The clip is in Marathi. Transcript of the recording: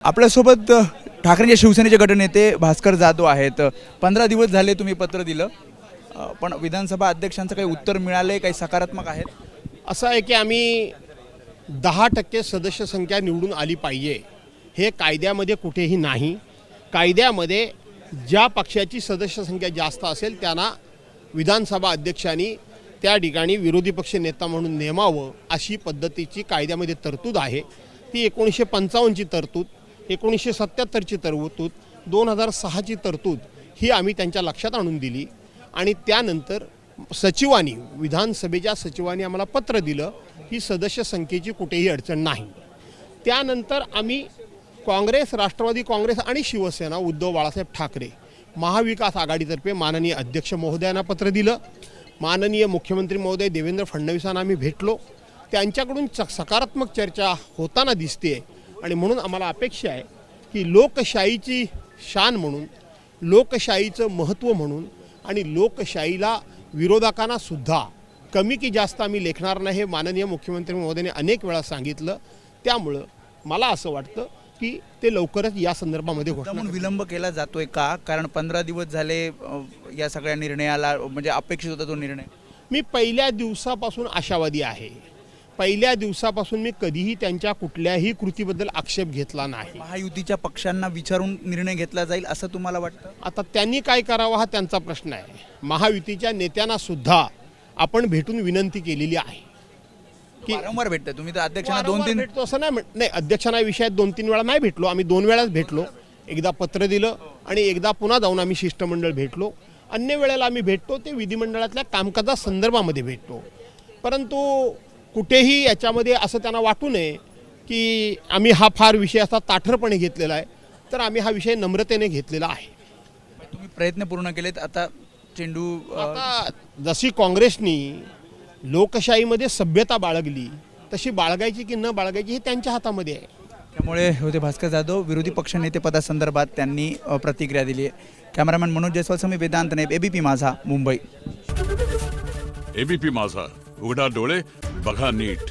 आपल्यासोबत ठाकरेंच्या शिवसेनेचे गटनेते भास्कर जाधव आहेत। 15 दिवस झाले तुम्ही पत्र दिलं, पण विधानसभा अध्यक्षांचं काही उत्तर मिळाले, काही सकारात्मक आहेत? असं आहे की आम्ही 10% सदस्य संख्या निवडून आली पाहिजे हे कायद्यामध्ये कुठेही नाही। कायद्यामध्ये ज्या पक्षाची सदस्य संख्या जास्त असेल त्यांना विधानसभा अध्यक्षांनी त्या ठिकाणी विरोधी पक्ष नेता म्हणून नेमावं अशी पद्धतीची कायद्यामध्ये तरतूद आहे। ती 1955 ची तरतूद, 1977 ची तरतूद, 2006 ची तरतूद ही आम्ही त्यांच्या लक्षात आणून दिली आणि त्यानंतर सचिवांनी विधानसभेच्या सचिवांनी आम्हाला पत्र दिलं की सदस्य संख्येची कुठेही अडचण नाही। त्यानंतर आम्ही काँग्रेस, राष्ट्रवादी काँग्रेस आणि शिवसेना उद्धव बाळासाहेब ठाकरे महाविकास आघाडीतर्फे माननीय अध्यक्ष महोदयांना पत्र दिलं। माननीय मुख्यमंत्री महोदय देवेंद्र फडणवीसांना आम्ही भेटलो, त्यांच्याकडून सकारात्मक चर्चा होताना दिसते आणि म्हणून आम्हाला अपेक्षा आहे की लोकशाहीची शान म्हणून, लोकशाहीचं महत्त्व म्हणून आणि लोकशाहीला विरोधकांना सुद्धा कमी की जास्त आम्ही लेखणार नाही हे माननीय मुख्यमंत्री महोदयांनी अनेक वेळा सांगितलं। त्यामुळं मला असं वाटतं की ते लवकरच या संदर्भामध्ये घोषणा म्हणून विलंब केला जातोय का? कारण 15 दिवस झाले या सगळ्या निर्णयाला, म्हणजे अपेक्षित होता तो निर्णय। मी पहिल्या दिवसापासून आशावादी आहे। पहिल्या दिवसापासून मी कधीही त्यांच्या कुठल्याही कृतीबद्दल आक्षेप घेतला नाही। महायुतीच्या पक्षांना विचारून निर्णय घेतला जाईल असं तुम्हाला वाटतं? आता त्यांनी काय करावं हा त्यांचा प्रश्न आहे। महायुतीच्या नेत्यांना सुद्धा आपण भेटून विनंती केलेली आहे की वारंवार भेटते तुम्ही, तर अध्यक्षांना वारंवार 2-3 भेटतो असं नाही अध्यक्षांना विषयात 2-3 वेळा नाही भेटलो आम्ही, 2 वेळाच भेटलो। एकदा पत्र दिलं आणि एकदा पुन्हा जाऊन आम्ही शिष्टमंडळ भेटलो। अन्य वेळेला आम्ही भेटतो ते विधिमंडळातल्या कामकाजा संदर्भामध्ये भेटतो। परंतु कुठेही याच्यामध्ये असं त्यांना वाटू नये की आम्ही हा फार विषय असा ताठरपणे घेतलेला आहे, तर आम्ही हा विषय नम्रतेने घेतलेला आहे। तुम्ही प्रयत्न पूर्ण केलेत, आता चेंडू आता जशी काँग्रेसनी लोकशाहीमध्ये सभ्यता बाळगली तशी बाळगायची की न बाळगायची हे त्यांच्या हातामध्ये आहे। त्यामुळे होते भास्कर जाधव, विरोधी पक्षनेते पदासंदर्भात त्यांनी प्रतिक्रिया दिली आहे। कॅमेरामॅन मनोज जयस्वाल समी वेदांत नाईब, एबीपी माझा, मुंबई। एबीपी माझा, उघडा डोळे बघा नीट।